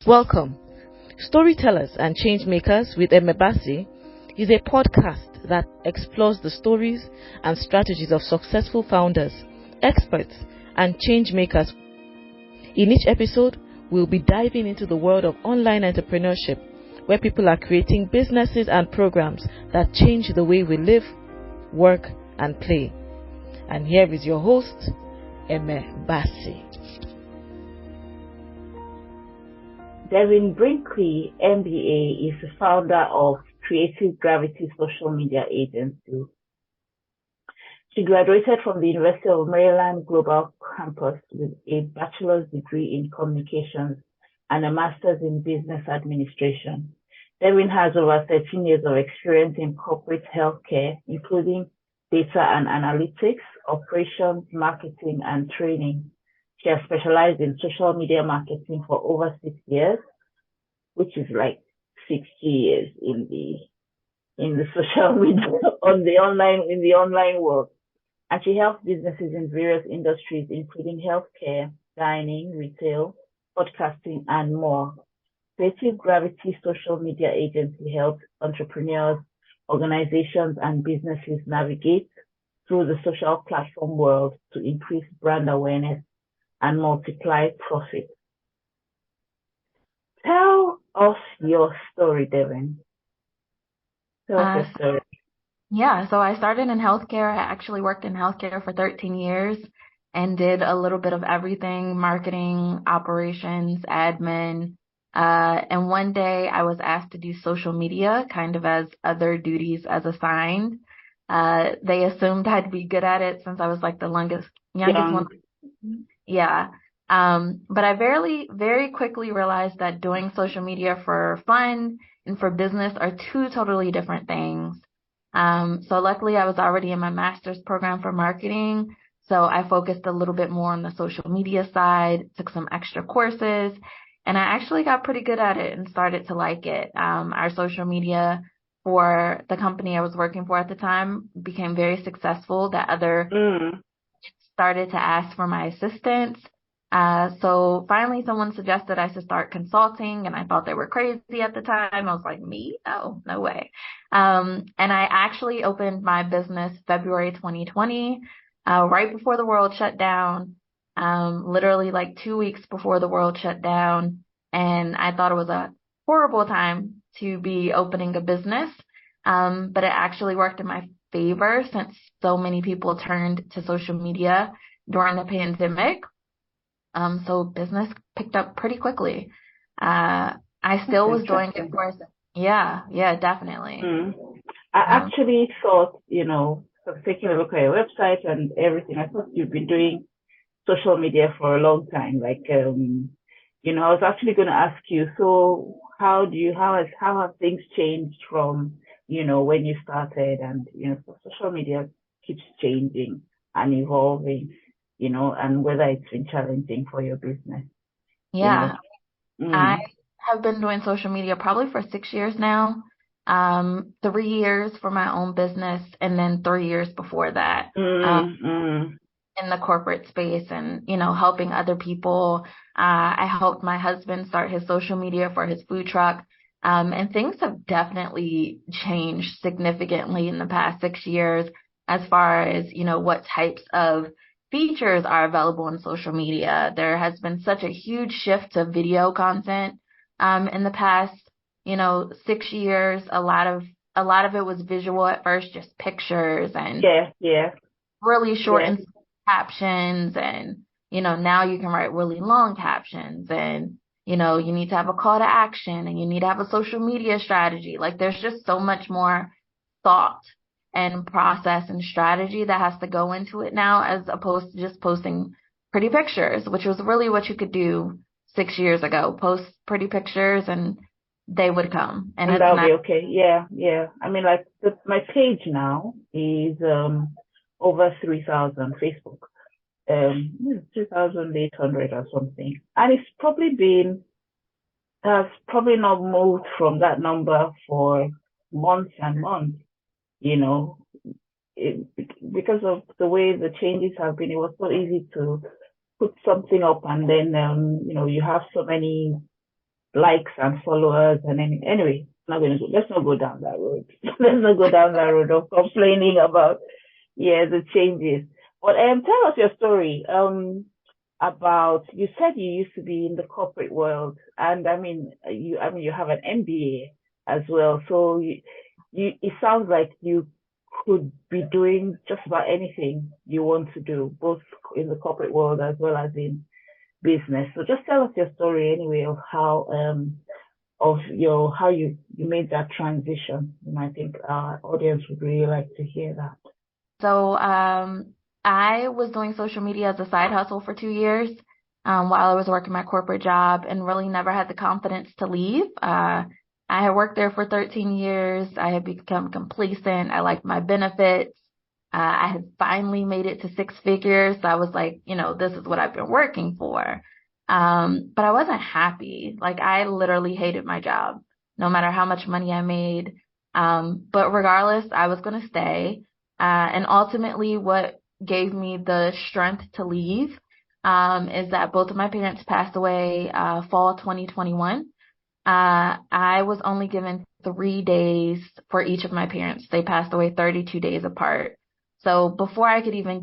Welcome. Storytellers and Changemakers with Emebasi is a podcast that explores the stories and strategies of successful founders, experts, and changemakers. In each episode, we'll be diving into the world of online entrepreneurship, where people are creating businesses and programs that change the way we live, work, and play. And here is your host, Emebasi. Devin Brinkley, MBA, is the founder of Creative Gravity Social Media Agency. She graduated from the University of Maryland Global Campus with a bachelor's degree in communications and a master's in business administration. Devin has over 13 years of experience in corporate healthcare, including data and analytics, operations, marketing, and training. She has specialized in social media marketing for over 6 years, which is like 60 years in the social media in the online world. And she helps businesses in various industries, including healthcare, dining, retail, podcasting, and more. Creative Gravity Social Media Agency helps entrepreneurs, organizations, and businesses navigate through the social platform world to increase brand awareness and multiply profit. Tell us your story, Devin. Tell us your story. Yeah, so I started in healthcare. I actually worked in healthcare for 13 years and did a little bit of everything: marketing, operations, admin. And one day I was asked to do social media, kind of as other duties as assigned. They assumed I'd be good at it since I was like the youngest one. Yeah. But I very quickly realized that doing social media for fun and for business are two totally different things. So luckily I was already in my master's program for marketing. So I focused a little bit more on the social media side, took some extra courses, and I actually got pretty good at it and started to like it. Our social media for the company I was working for at the time became very successful, that other started to ask for my assistance. So finally someone suggested I should start consulting, and I thought they were crazy at the time. I was like, me? Oh, no way. And I actually opened my business February 2020, right before the world shut down, literally like 2 weeks before the world shut down. And I thought it was a horrible time to be opening a business. But it actually worked in my favor since so many people turned to social media during the pandemic. So business picked up pretty quickly. I still was doing it for, yeah, definitely. I actually thought, taking a look at your website and everything, I thought you've been doing social media for a long time. Like, I was actually going to ask you, so how have things changed from, when you started? And, social media keeps changing and evolving, and whether it's been challenging for your business. Yeah. I have been doing social media probably for 6 years now. 3 years for my own business, and then 3 years before that, in the corporate space and, helping other people. I helped my husband start his social media for his food truck. And things have definitely changed significantly in the past 6 years as far as, what types of features are available on social media. There has been such a huge shift to video content, in the past, 6 years. A lot of it was visual at first, just pictures and really short and captions. And, now you can write really long captions, and, you need to have a call to action, and you need to have a social media strategy. Like, there's just so much more thought and process and strategy that has to go into it now, as opposed to just posting pretty pictures, which was really what you could do 6 years ago. Post pretty pictures and they would come. And that'll be okay. Yeah. I mean, like, my page now is over 3,000 Facebook. 2,800 or something. And it's has probably not moved from that number for months and months. Because of the way the changes have been, it was so easy to put something up, and then you have so many likes and followers and anyway, let's not go down that road. Let's not go down that road of complaining about the changes. But tell us your story. About you said you used to be in the corporate world, and you have an MBA as well. So you it sounds like you could be doing just about anything you want to do, both in the corporate world as well as in business. So just tell us your story anyway of how you made that transition. And I think our audience would really like to hear that. So I was doing social media as a side hustle for 2 years while I was working my corporate job, and really never had the confidence to leave. I had worked there for 13 years. I had become complacent. I liked my benefits. I had finally made it to 6 figures. So I was like, this is what I've been working for. But I wasn't happy. Like, I literally hated my job, no matter how much money I made. But regardless, I was going to stay. And ultimately what gave me the strength to leave, is that both of my parents passed away, fall 2021. I was only given 3 days for each of my parents. They passed away 32 days apart. So before I could even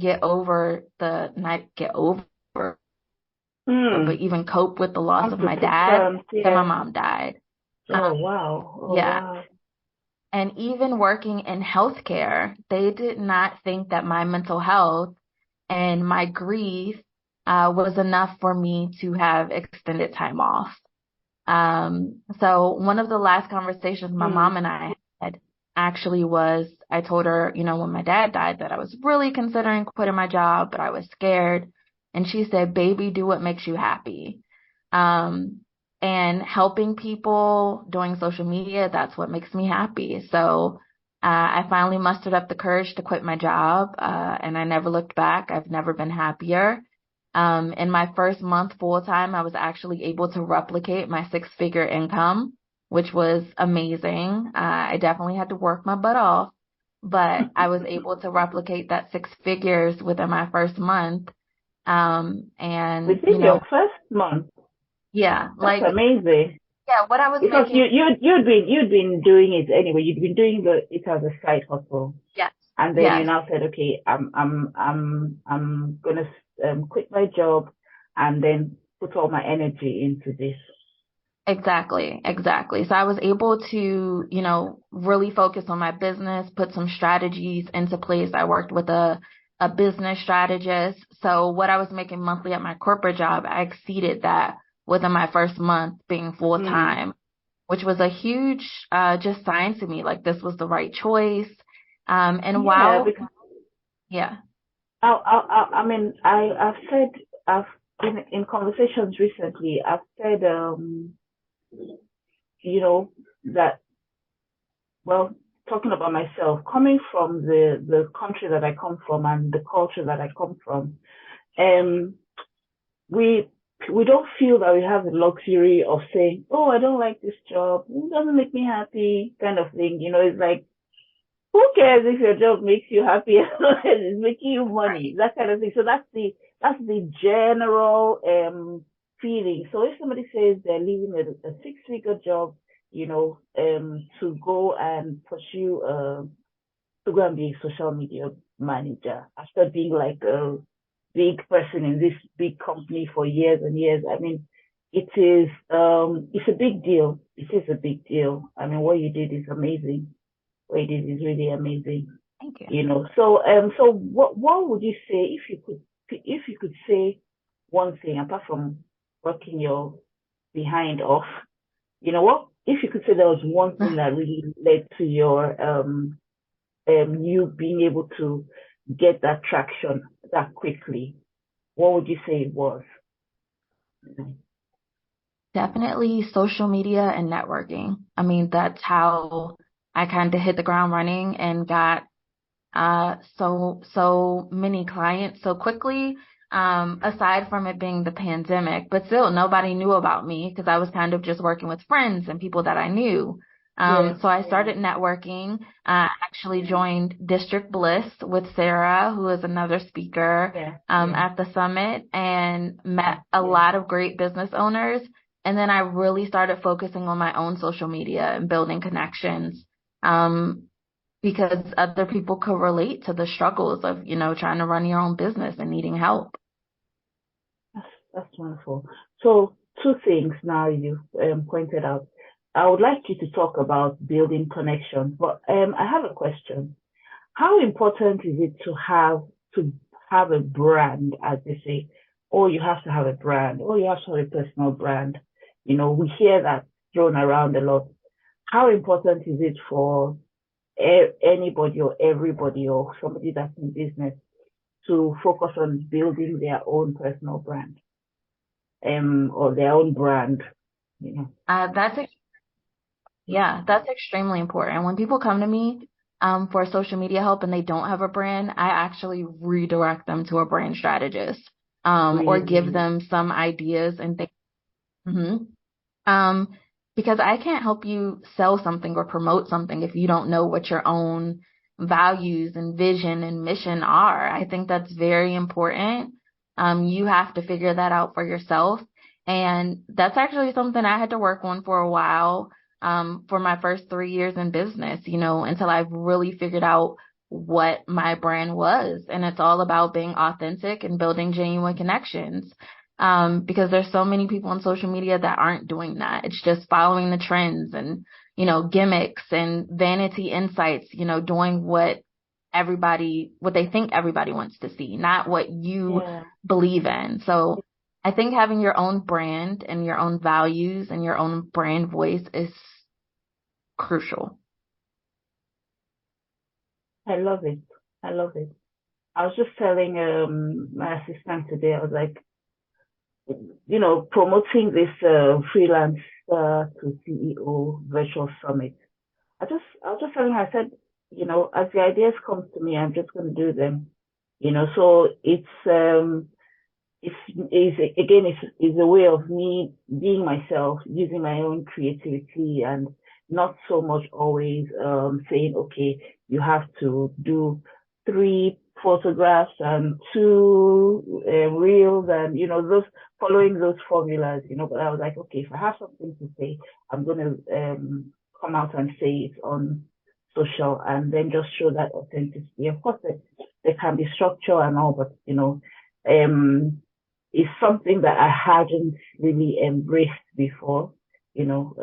but even cope with the loss of my dad, then my mom died. Oh, wow. Oh, yeah. Wow. And even working in healthcare, they did not think that my mental health and my grief was enough for me to have extended time off. So one of the last conversations my mom and I had actually was, I told her, when my dad died, that I was really considering quitting my job, but I was scared. And she said, baby, do what makes you happy. And helping people, doing social media, that's what makes me happy. So I finally mustered up the courage to quit my job, and I never looked back. I've never been happier. In my first month full time, I was actually able to replicate my 6-figure income, which was amazing. I definitely had to work my butt off, but I was able to replicate that 6 figures within my first month. And within your first month. Yeah, that's amazing. Yeah, what I was because making, you'd been doing it anyway. You'd been doing it as a side hustle. yes, And then yes. you now said, okay, I'm gonna quit my job and then put all my energy into this. Exactly. So I was able to, really focus on my business, put some strategies into place. I worked with a business strategist. So what I was making monthly at my corporate job, I exceeded that within my first month being full time, which was a huge just sign to me, like this was the right choice. And while, yeah. I mean, I've said, in conversations recently, I've said, that, well, talking about myself, coming from the country that I come from and the culture that I come from, we don't feel that we have the luxury of saying, oh, I don't like this job, it doesn't make me happy, kind of thing. It's like, who cares if your job makes you happy as long as it's making you money, that kind of thing. So that's the general feeling. So if somebody says they're leaving a 6-figure job, to go and pursue to go and be a social media manager after being like a big person in this big company for years and years, I mean, it's a big deal. It is a big deal. I mean, what you did is amazing. What you did is really amazing. Thank you. So what would you say if you could say one thing apart from working your behind off? What if you could say there was one thing that really led to your you being able to get that traction that quickly? What would you say it was? Definitely social media and networking. I mean, that's how I kind of hit the ground running and got so many clients so quickly, aside from it being the pandemic, but still nobody knew about me because I was kind of just working with friends and people that I knew. So I started networking, actually joined District Bliss with Sarah, who is another speaker, at the summit, and met a lot of great business owners. And then I really started focusing on my own social media and building connections, because other people could relate to the struggles of, trying to run your own business and needing help. That's wonderful. So two things now you pointed out. I would like you to talk about building connections, but I have a question. How important is it to have a brand, as they say? Oh, you have to have a brand. Oh, you have to have a personal brand. We hear that thrown around a lot. How important is it for anybody or everybody or somebody that's in business to focus on building their own personal brand, or their own brand, you know? That's extremely important. When people come to me for social media help and they don't have a brand, I actually redirect them to a brand strategist, or give them some ideas and things. Because I can't help you sell something or promote something if you don't know what your own values and vision and mission are. I think that's very important. You have to figure that out for yourself. And that's actually something I had to work on for a while, for my first 3 years in business, until I've really figured out what my brand was. And it's all about being authentic and building genuine connections. Because there's so many people on social media that aren't doing that. It's just following the trends and, gimmicks and vanity insights, doing what they think everybody wants to see, not what you believe in. So I think having your own brand and your own values and your own brand voice is crucial. I love it. I was just telling my assistant today, I was like, promoting this freelance to CEO virtual summit. I was just telling her, I said, as the ideas come to me, I'm just going to do them. So it's a way of me being myself, using my own creativity, and not so much always saying, okay, you have to do 3 photographs and 2 reels, and those, following those formulas. But I was like, okay, if I have something to say, I'm going to come out and say it on social, and then just show that authenticity. Of course, there can be structure and all, but it's something that I hadn't really embraced before. So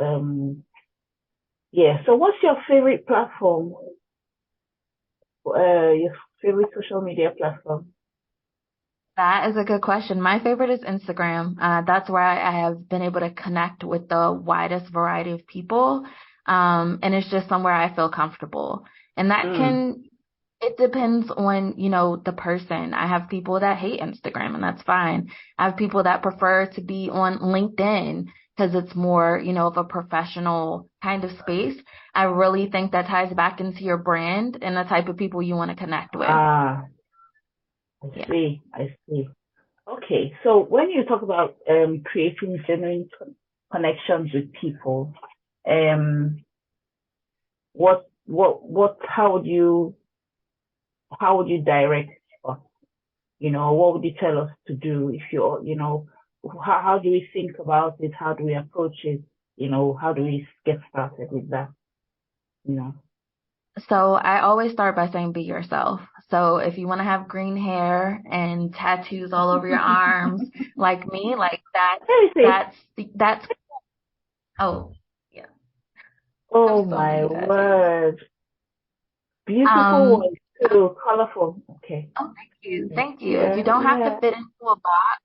what's your favorite platform? Your favorite social media platform? That is a good question. My favorite is Instagram. That's where I have been able to connect with the widest variety of people. And it's just somewhere I feel comfortable. And that it depends on, the person. I have people that hate Instagram, and that's fine. I have people that prefer to be on LinkedIn because it's more, of a professional kind of space. I really think that ties back into your brand and the type of people you want to connect with. I see. Okay, so when you talk about creating genuine connections with people, how would you direct us? What would you tell us to do if how do we think about it? How do we approach it? How do we get started with that? So I always start by saying be yourself. So if you want to have green hair and tattoos all over your arms, like me, like that's oh yeah. Oh my word. Beautiful ones too, colorful. Okay. Oh, thank you. You don't have to fit into a box,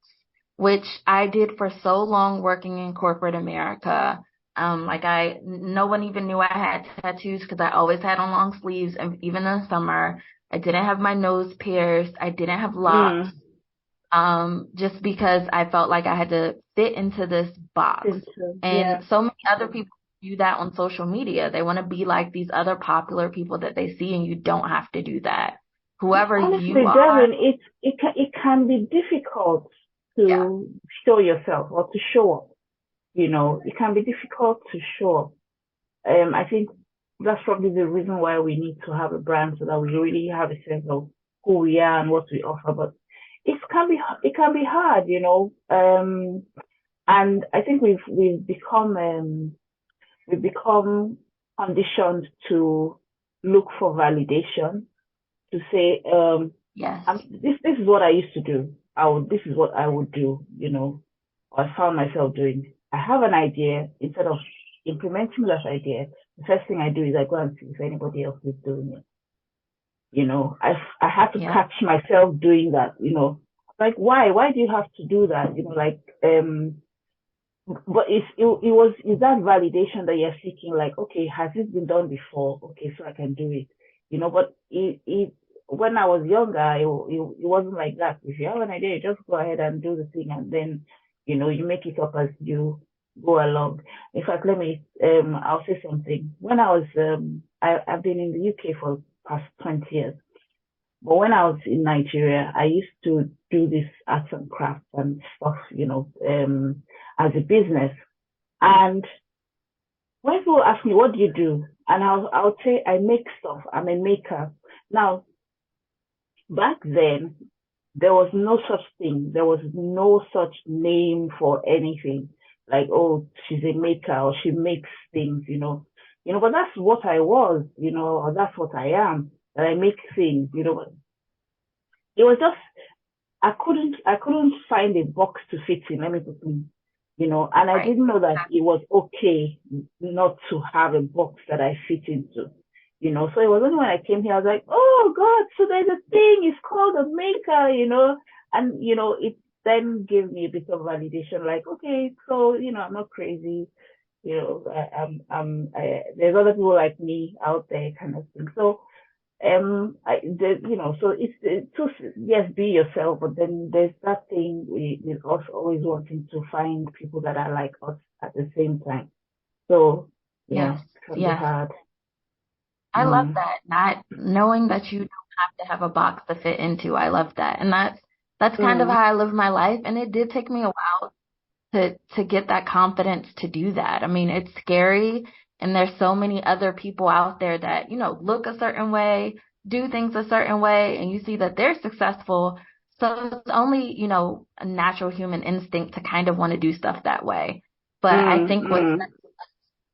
which I did for so long working in corporate America. No one even knew I had tattoos because I always had on long sleeves, and even in the summer, I didn't have my nose pierced. I didn't have locks, just because I felt like I had to fit into this box. And so many other people do that on social media. They want to be like these other popular people that they see, and you don't have to do that. Whoever you are. Devin, it can be difficult to show yourself or to show up. It can be difficult to show up. I think that's probably the reason why we need to have a brand, so that we really have a sense of who we are and what we offer. But it can be hard, And I think we've become conditioned to look for validation, to say, Yes. this is what I used to do. This is what I would do, or I found myself doing. I have an idea. Instead of implementing that idea, the first thing I do is I go and see if anybody else is doing it. I had to Yeah. catch myself doing that, like, why do you have to do that? But is that validation that you're seeking? Like, okay, has this been done before? Okay, so I can do it. But when I was younger, it wasn't like that. If you have an idea, you just go ahead and do the thing, and then you make it up as you go along. In fact, I'll say something. When I was I've been in the UK for past 20 years. But when I was in Nigeria, I used to do this arts and crafts and stuff, as a business. And when people ask me, what do you do? And I'll say, I make stuff. I'm a maker. Now, back then, there was no such thing. There was no such name for anything. Like, oh, she's a maker or she makes things. But that's what I was, or that's what I am, that I make things. It was just I couldn't find a box to fit in. Let me put and I Right. didn't know that it was okay not to have a box that I fit into. So it was only when I came here I was like, oh God, so there's a thing. It's called a maker. And it then gave me a bit of validation. Like, okay, so I'm not crazy. There's other people like me out there, kind of thing. So so it's just, yes, be yourself, but then there's that thing with us always wanting to find people that are like us at the same time. So yeah, Yes. it can be Yes. hard. I love Mm. that. Not knowing that you don't have to have a box to fit into. I love that. And that's kind of Mm. how I live my life. And it did take me a while to get that confidence to do that. I mean, it's scary, and there's so many other people out there that, look a certain way, do things a certain way, and you see that they're successful. So it's only, a natural human instinct to kind of want to do stuff that way. But I Mm. think what Mm. sets us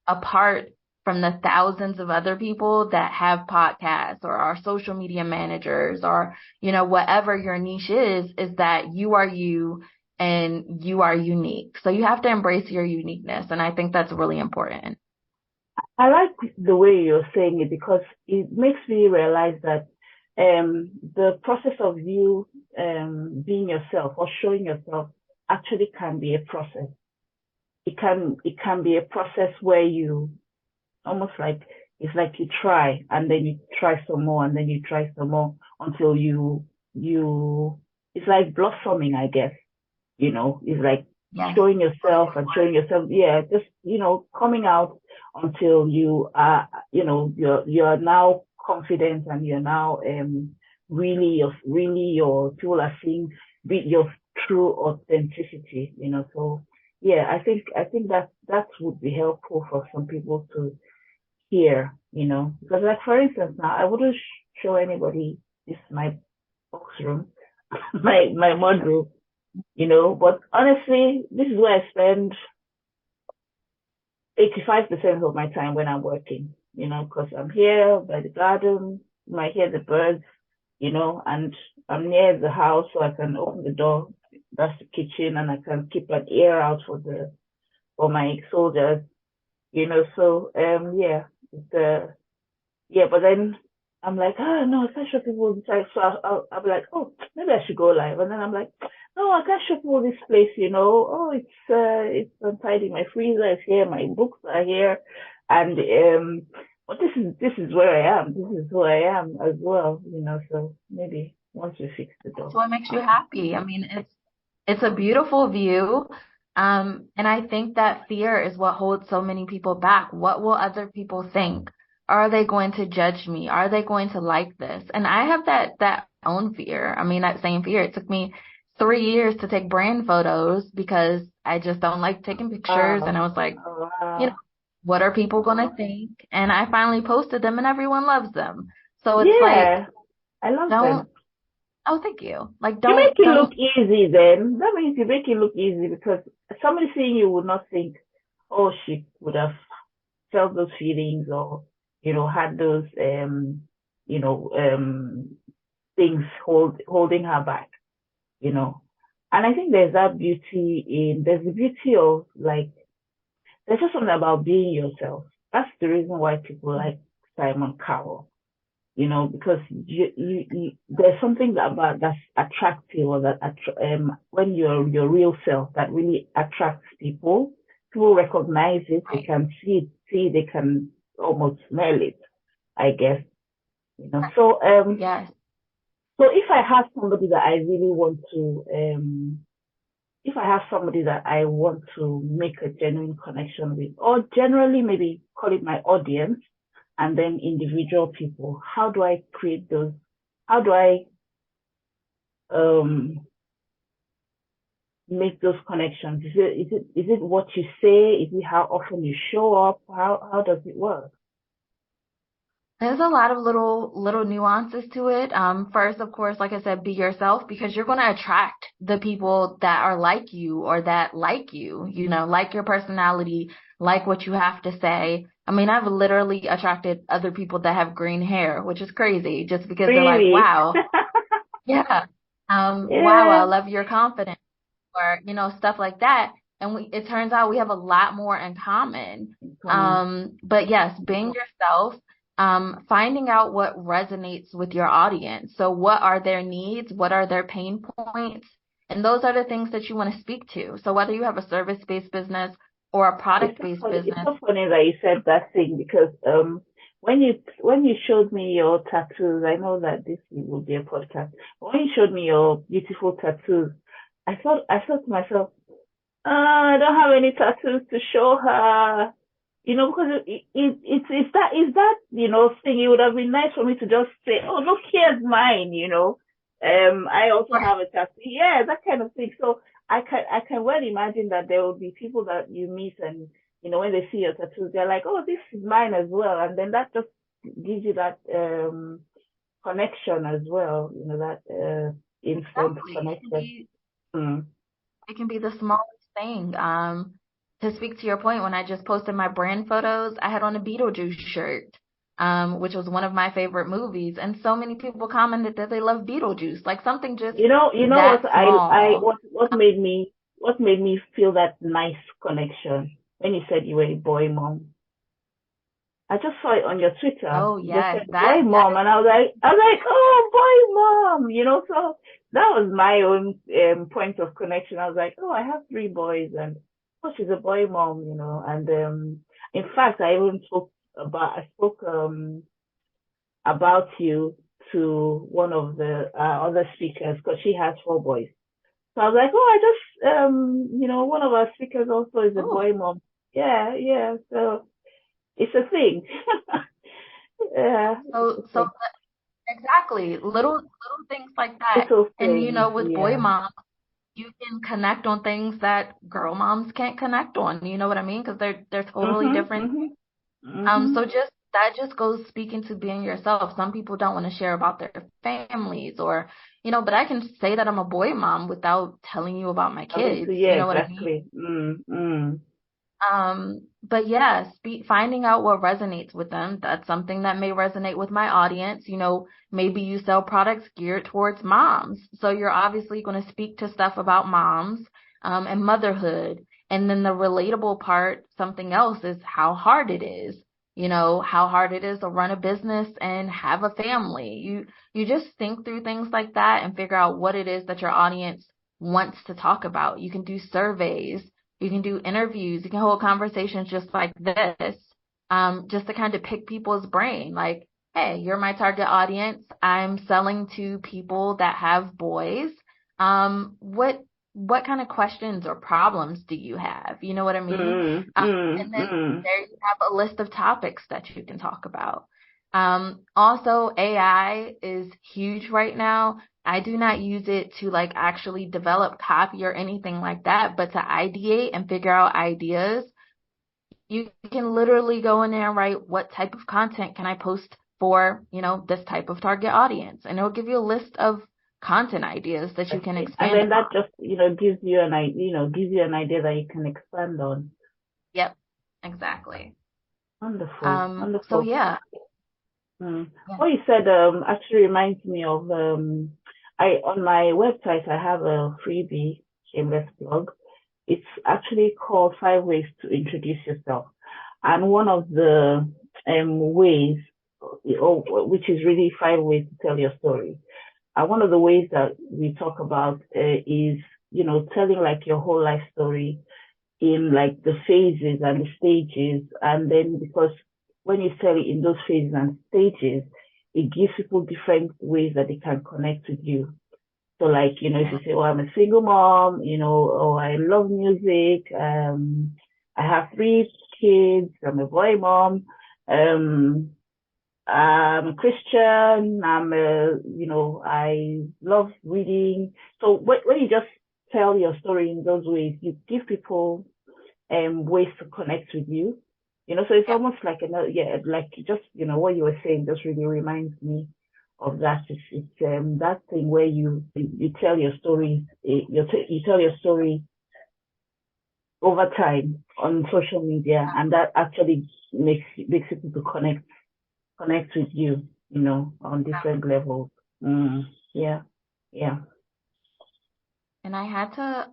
apart from the thousands of other people that have podcasts or are social media managers or, whatever your niche is that you are you and you are unique. So you have to embrace your uniqueness. And I think that's really important. I like the way you're saying it because it makes me realize that the process of you being yourself or showing yourself actually can be a process. It can be a process where you almost like it's like you try and then you try some more and then you try some more until you it's like blossoming, I guess. It's like Yes. showing yourself and showing yourself, yeah, just, coming out until you are, you're now confident and you're now, really your people are seeing your true authenticity. So yeah, I think that would be helpful for some people to hear. Because like for instance now, I wouldn't show anybody this my box room, my mud room. But honestly, this is where I spend 85% of my time when I'm working, because I'm here by the garden, you might hear the birds, and I'm near the house so I can open the door. That's the kitchen, and I can keep an ear out for my soldiers. So yeah, but then I'm like, oh no, I can't show people this place. So I'll be like, oh, maybe I should go live. And then I'm like, no, I can't show people this place. Oh, it's untidy. My freezer is here. My books are here. And, but this is where I am. This is who I am as well. So maybe once we fix the That's door. what makes you happy. I mean, it's a beautiful view. And I think that fear is what holds so many people back. What will other people think? Are they going to judge me? Are they going to like this? And I have that own fear. I mean, that same fear. It took me 3 years to take brand photos because I just don't like taking pictures. And Wow. I was like, Oh, you know, wow. what are people going to think? And I finally posted them and everyone loves them. So it's like, Yeah, I love don't them. Oh, thank you. Like, You make it look don't, easy then. That means you make it look easy because somebody seeing you would not think, oh, she would have felt those feelings or, had those, you know, things holding her back, you know. And I think there's the beauty of like, there's just something about being yourself. That's the reason why people like Simon Cowell, because there's something about that's attractive or when you're your real self that really attracts people. People recognize it, they right. can they can almost smell it, I guess. So Yes. so if I have somebody that I really want to if I have somebody that I want to make a genuine connection with, or generally maybe call it my audience, and then individual people, how do I create those? How do I um, make those connections? Is it what you say? Is it how often you show up? How does it work? There's a lot of little nuances to it. First, of course, like I said, be yourself because you're going to attract the people that are like you or that like you, like your personality, like what you have to say. I mean, I've literally attracted other people that have green hair, which is crazy just because they're like, Really? wow, yeah, wow, I Yeah. love your confidence or, stuff like that. And it turns out we have a lot more in common. Come on. But yes, being yourself, finding out what resonates with your audience. So what are their needs? What are their pain points? And those are the things that you want to speak to. So whether you have a service-based business or a It's so product-based funny. It's business, so funny that you said that thing because when you showed me your tattoos, I know that this will be a podcast. But when you showed me your beautiful tattoos, I thought to myself, I don't have any tattoos to show her. Because it's that thing. It would have been nice for me to just say, oh, look, here's mine. I also have a tattoo. Yeah, that kind of thing. So I can well imagine that there will be people that you meet and when they see your tattoos, they're like, oh, this is mine as well, and then that just gives you that connection as well. That instant exactly, connection. Mm. it can be the smallest thing. To speak to your point, when I just posted my brand photos, I had on a Beetlejuice shirt, which was one of my favorite movies, and so many people commented that they love Beetlejuice, like something just You know what that small. what made me feel that nice connection when you said you were a boy mom. I just saw it on your Twitter. Oh You just yes, said boy that mom, and I was like, oh, boy mom. So that was my own point of connection. I was like, oh, I have three boys, and oh, she's a boy mom. And in fact, I spoke about you to one of the other speakers because she has four boys. So I was like, oh, I just one of our speakers also is a oh, boy mom. Yeah, yeah. So it's a thing. Yeah, it's a so thing. exactly, little things like that. Little And things, with boy yeah. moms, you can connect on things that girl moms can't connect on. You know what I mean? Because they're totally Mhm, different. mhm, mhm. So that just goes speaking to being yourself. Some people don't want to share about their families or, but I can say that I'm a boy mom without telling you about my I mean, so kids. yeah, You know what I mean? exactly. But yeah, finding out what resonates with them. That's something that may resonate with my audience. Maybe you sell products geared towards moms. So you're obviously going to speak to stuff about moms, and motherhood. And then the relatable part, something else is how hard it is. How hard it is to run a business and have a family. You just think through things like that and figure out what it is that your audience wants to talk about. You can do surveys, you can do interviews, you can hold conversations just like this, just to kind of pick people's brain. Like, hey, you're my target audience. I'm selling to people that have boys. What kind of questions or problems do you have? You know what I mean? And then there you have a list of topics that you can talk about. Also, AI is huge right now. I do not use it to like actually develop copy or anything like that, but to ideate and figure out ideas. You can literally go in there and write what type of content can I post for, this type of target audience. And it'll give you a list of content ideas that you can Okay. And expand then upon. that just, gives you an idea, gives you an idea that you can expand on. Yep, exactly. Wonderful, So wonderful. yeah. What you said actually reminds me of I on my website I have a freebie shameless blog. It's actually called 5 Ways to Introduce Yourself, and one of the ways, which is really 5 ways to tell your story. And one of the ways that we talk about is telling like your whole life story in like the phases and the stages. And then because when you tell it in those phases and stages, it gives people different ways that they can connect with you. So like, if you say, oh, I'm a single mom, or I love music, I have 3 kids, I'm a boy mom, I'm a Christian, I love reading. So when you just tell your story in those ways, you give people ways to connect with you. So it's almost like another, like just, what you were saying just really reminds me of that. It's that thing where you tell your story, you tell your story over time on social media, and that actually makes people to connect with you, on different levels. Yeah, yeah. And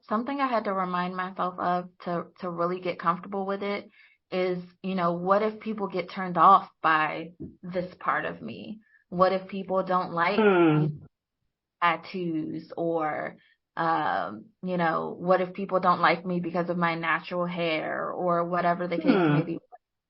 something I had to remind myself of to really get comfortable with it is, what if people get turned off by this part of me? What if people don't like tattoos, or, what if people don't like me because of my natural hair, or whatever the case may be?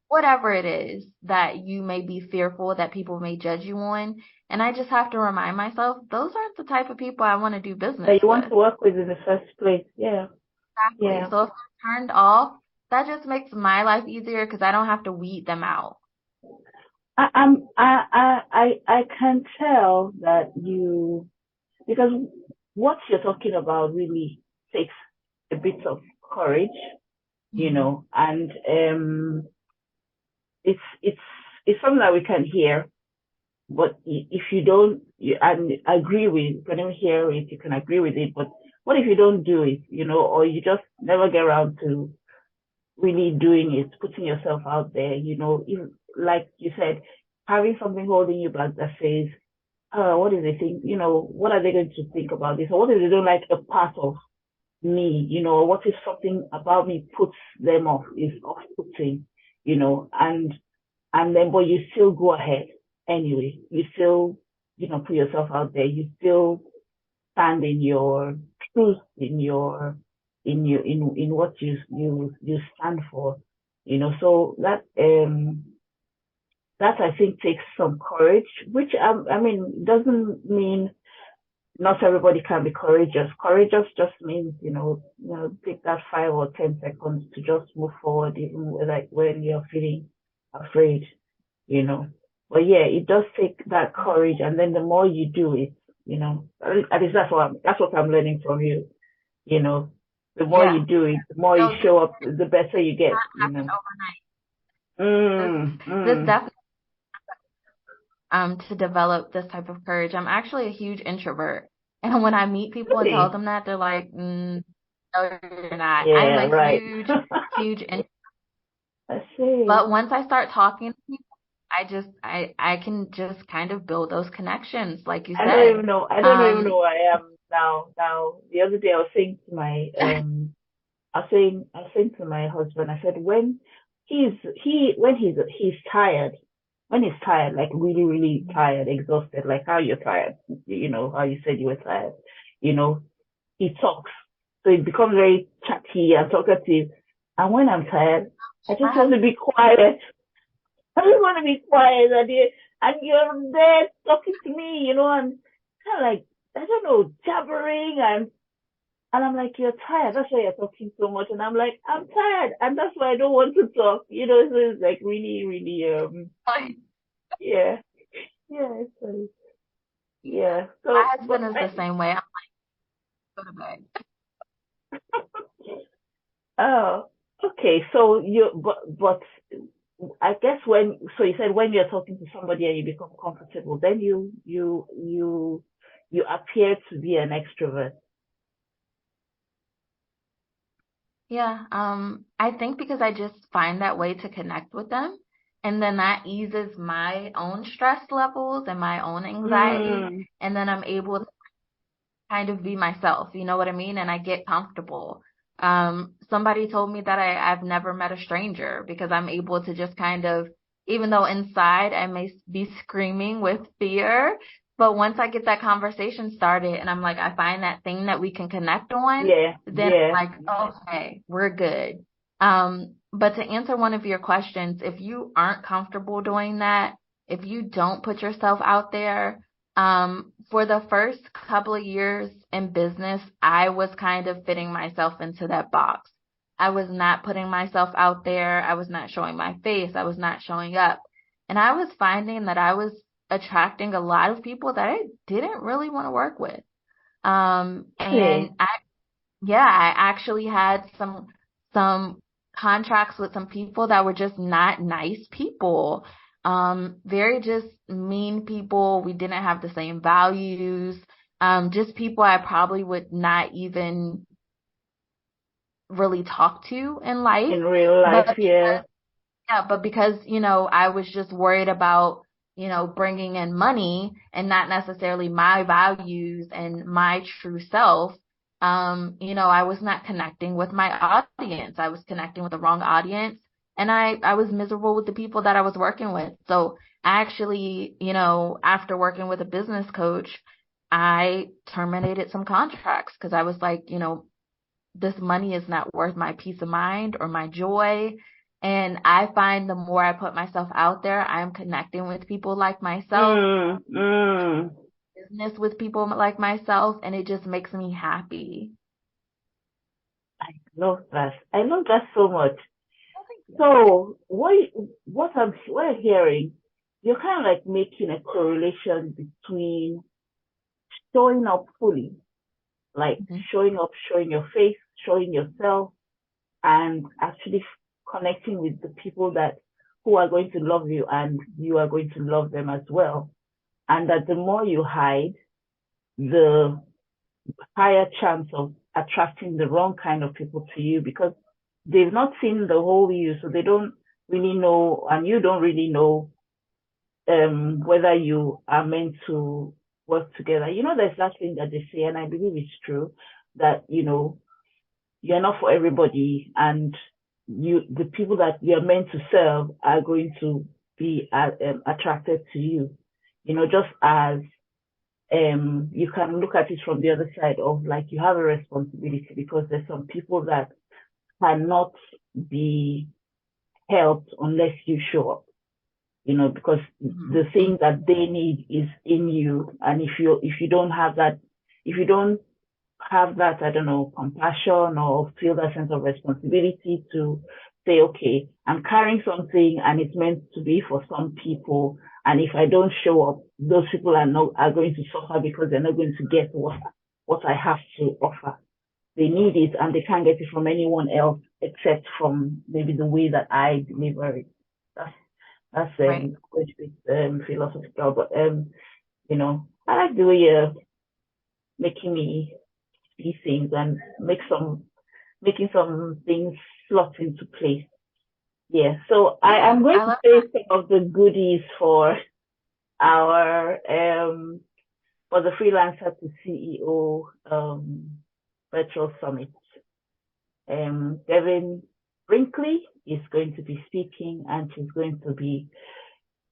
Whatever it is that you may be fearful that people may judge you on. And I just have to remind myself, those aren't the type of people I want to do That business you want with. to work with in the first place. Yeah. Exactly. Yeah. So if they're turned off, that just makes my life easier because I don't have to weed them out. I can tell that because what you're talking about really takes a bit of courage, and it's something that we can hear, but if you don't, and agree with, you can even hear it, you can agree with it, but what if you don't do it, or you just never get around to really doing it, putting yourself out there, even, like you said, having something holding you back that says, what do they think, what are they going to think about this? Or what if they don't like a part of me, or what if something about me puts them off, is off-putting, and then, but you still go ahead anyway. You still, put yourself out there. You still stand in your truth, in what you stand for. So that I think takes some courage, which I mean doesn't mean not everybody can be courageous. Courageous just means, take that 5 or 10 seconds to just move forward, even like when you're feeling afraid, you know. But yeah, it does take that courage, and then the more you do it, at least that's what I'm learning from you, you know. The more Yeah. you do it, the more you So this show up, the better you get, happened overnight. This Mm. definitely to develop this type of courage. I'm actually a huge introvert. And when I meet people and tell Really? them that, they're like, no, you're not. I'm Yeah, a right. huge introvert. I see. But once I start talking to people, I can just kind of build those connections, like you I don't said. even know. I don't even know who I am now. Now, the other day I was saying to I was saying to my husband, I said when he's tired, like really really tired, exhausted, like how you're tired, how you said you were tired, you know, he talks, so he becomes very chatty and talkative. And when I'm tired, I just want to be quiet. I just want to be quiet, and you're there talking to me, and kind of like, I don't know, jabbering, and I'm like, you're tired. That's why you're talking so much. And I'm like, I'm tired, and that's why I don't want to talk. So it's like really, really, yeah, yeah, so, yeah. My So, but husband is the same way. I'm like, go to bed. oh, okay. So but I guess so you said when you're talking to somebody and you become comfortable, then you you appear to be an extrovert? Yeah, I think because I just find that way to connect with them, and then that eases my own stress levels and my own anxiety, Mm, and then I'm able to kind of be myself, you know what I mean? And I get comfortable. Somebody told me that I've never met a stranger because I'm able to just kind of, even though inside I may be screaming with fear, but once I get that conversation started and I'm like, I find that thing that we can connect on, yeah, then yeah. I'm like, okay, we're good. But to answer one of your questions, if you aren't comfortable doing that, if you don't put yourself out there, for the first couple of years in business, I was kind of fitting myself into that box. I was not putting myself out there. I was not showing my face. I was not showing up. And I was finding that I was attracting a lot of people that I didn't really want to work with. And Really? yeah, I actually had some contracts with some people that were just not nice people. Very just mean people. We didn't have the same values. Just people I probably would not even really talk to in life. In real life, But yeah. yeah, but because, I was just worried about, bringing in money and not necessarily my values and my true self, I was not connecting with my audience. I was connecting with the wrong audience, and I was miserable with the people that I was working with. So actually, after working with a business coach, I terminated some contracts because I was like, this money is not worth my peace of mind or my joy. And I find the more I put myself out there, I'm connecting with people like myself, Mm, mm. business with people like myself, and it just makes me happy. I love that. I love that so much. Oh, thank you. So what I'm hearing, you're kind of like making a correlation between showing up fully, like Mhm. showing up, showing your face, showing yourself, and actually connecting with the people that who are going to love you and you are going to love them as well. And that the more you hide, the higher chance of attracting the wrong kind of people to you because they've not seen the whole you, so they don't really know, and you don't really know whether you are meant to work together. There's that thing that they say, and I believe it's true, that you're not for everybody, and the people that you're meant to serve are going to be attracted to you. Just as you can look at it from the other side of like you have a responsibility because there's some people that cannot be helped unless you show up, because Mhm. the thing that they need is in you. And if you don't have that, if you don't have that, I don't know, compassion or feel that sense of responsibility to say, okay, I'm carrying something and it's meant to be for some people. And if I don't show up, those people are going to suffer because they're not going to get what I have to offer. They need it and they can't get it from anyone else except from maybe the way that I deliver it. That's Right. quite a bit philosophical, but I like the way you're making me see things and making some things slot into place. Yeah. So I Yeah, am going I to love say that. some of the goodies for our for the freelancer to CEO virtual summit. Devin Brinkley is going to be speaking and she's going to be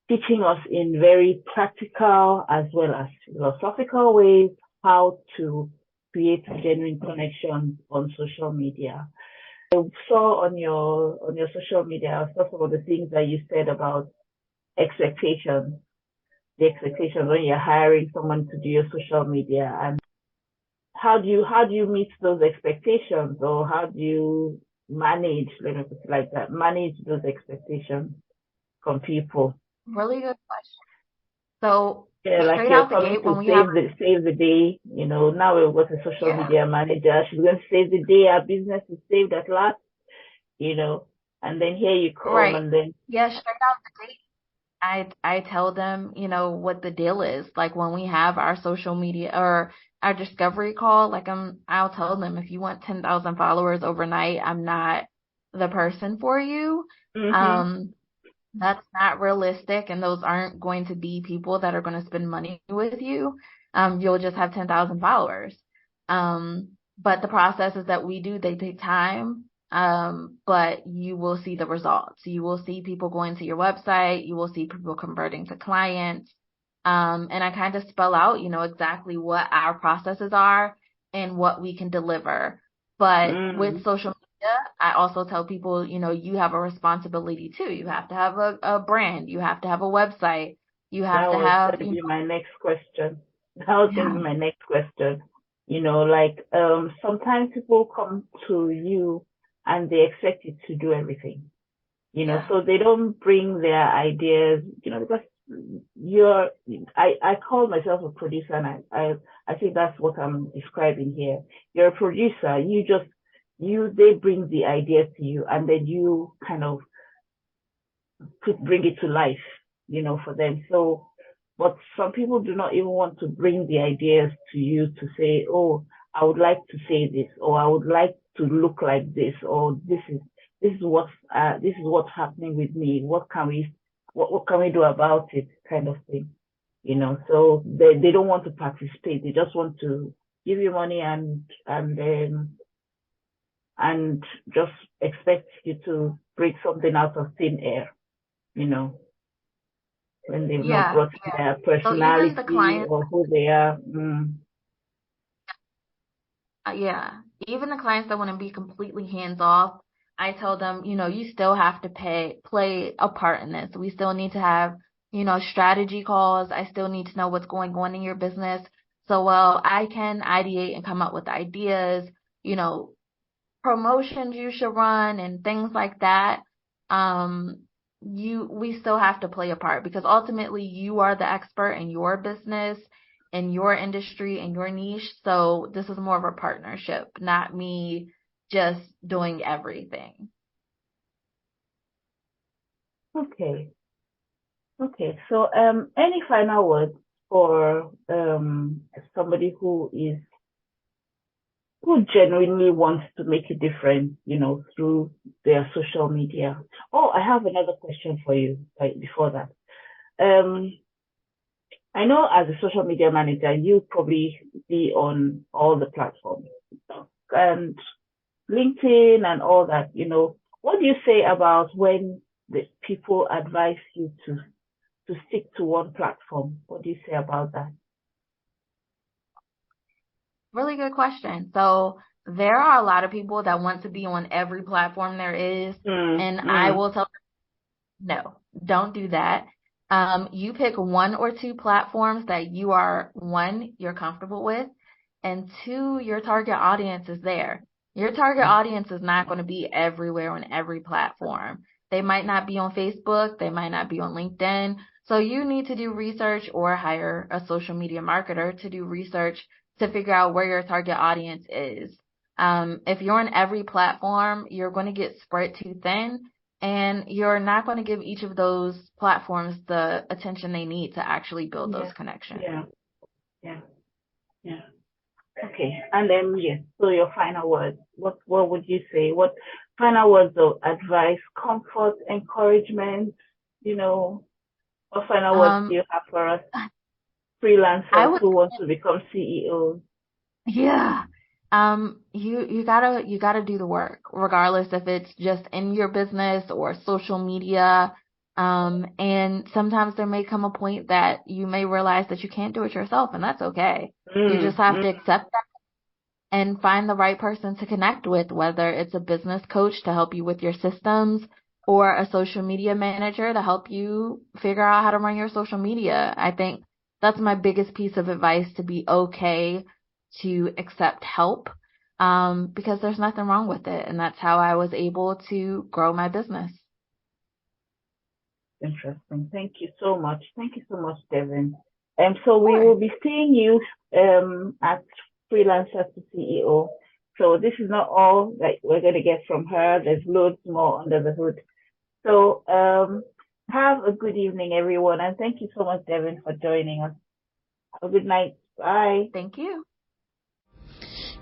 teaching us in very practical as well as philosophical ways how to create genuine connections on social media. I saw on your social media, I saw some of the things that you said about expectations, the expectations when you're hiring someone to do your social media, and how do you meet those expectations, or how do you manage, let me put it like that, manage those expectations from people? Really good question. So Yeah, like straight you're out the coming gate, to when we have, save the day. Now we've got a social yeah, media manager. She's going to save the day. Our business is saved at last. You know, and then here you come, right. and then Yeah, straight out the gate. I tell them, what the deal is. Like when we have our social media or our discovery call, like I'll tell them if you want 10,000 followers overnight, I'm not the person for you. Mm-hmm. Um, that's not realistic, and those aren't going to be people that are going to spend money with you. You'll just have 10,000 followers. But the processes that we do, they take time. But you will see the results. You will see people going to your website. You will see people converting to clients. And I kind of spell out, exactly what our processes are and what we can deliver. But with Mm. social media, I also tell people, you have a responsibility too. You have to have a brand. You have to have a website. You That have to was have, going to be my next question. That was going to yeah, be my next question. Sometimes people come to you and they expect you to do everything. yeah, So they don't bring their ideas, because you're, I call myself a producer, and I think that's what I'm describing here. You're a producer. They bring the ideas to you, and then you kind of bring it to life, for them. So, but some people do not even want to bring the ideas to you to say, oh, I would like to say this, or I would like to look like this, or this is what's happening with me. What can we do about it, kind of thing. So they don't want to participate. They just want to give you money and just expect you to bring something out of thin air, you know, when they've not yeah, brought yeah. their So even the personality clients, or who they are. Mm. yeah, even the clients that want to be completely hands off, I tell them, you still have to play a part in this. We still need to have, strategy calls. I still need to know what's going on in your business. So, well, I can ideate and come up with ideas, you know, promotions you should run and things like that. Um, we still have to play a part because ultimately you are the expert in your business, in your industry, in your niche. So this is more of a partnership, not me just doing everything. Okay. Okay. So, any final words for somebody who genuinely wants to make a difference, through their social media? Oh, I have another question for you, like before that. Um, I know as a social media manager, you probably be on all the platforms and LinkedIn and all that. What do you say about when the people advise you to stick to one platform? What do you say about that? Really good question. So there are a lot of people that want to be on every platform there is, Mm, and I mm, will tell them, no, don't do that. You pick one or two platforms that you're comfortable with, and two, your target audience is there. Your target audience is not going to be everywhere on every platform. They might not be on Facebook. They might not be on LinkedIn. So you need to do research or hire a social media marketer to do research to figure out where your target audience is. If you're on every platform, you're going to get spread too thin and you're not going to give each of those platforms the attention they need to actually build those yeah, connections. yeah, yeah, yeah. Okay. And then, yes, so your final words. What would you say? What final words of advice, comfort, encouragement, you know, what final words do Um, you have for us I freelancers would, who want to become CEOs? yeah. You gotta do the work, regardless if it's just in your business or social media. And sometimes there may come a point that you may realize that you can't do it yourself, and that's okay. You just Mm, have mm, to accept and find the right person to connect with, whether it's a business coach to help you with your systems or a social media manager to help you figure out how to run your social media. I think that's my biggest piece of advice, to be okay to accept help, because there's nothing wrong with it. And that's how I was able to grow my business. interesting. Thank you so much. Thank you so much, Devin. So we Sure. will be seeing you at Freelancer to CEO. So this is not all that we're going to get from her. There's loads more under the hood. So, Have a good evening, everyone, and thank you so much, Devin, for joining us. Have a good night. Bye. Thank you.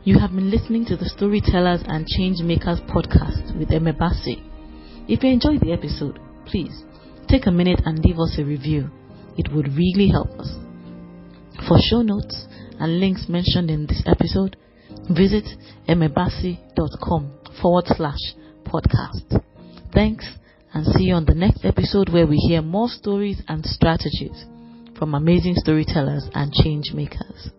You have been listening to the Storytellers and Changemakers podcast with Emebasi. If you enjoyed the episode, please take a minute and leave us a review. It would really help us. For show notes and links mentioned in this episode, visit emebasi.com/podcast. Thanks, and see you on the next episode where we hear more stories and strategies from amazing storytellers and change makers.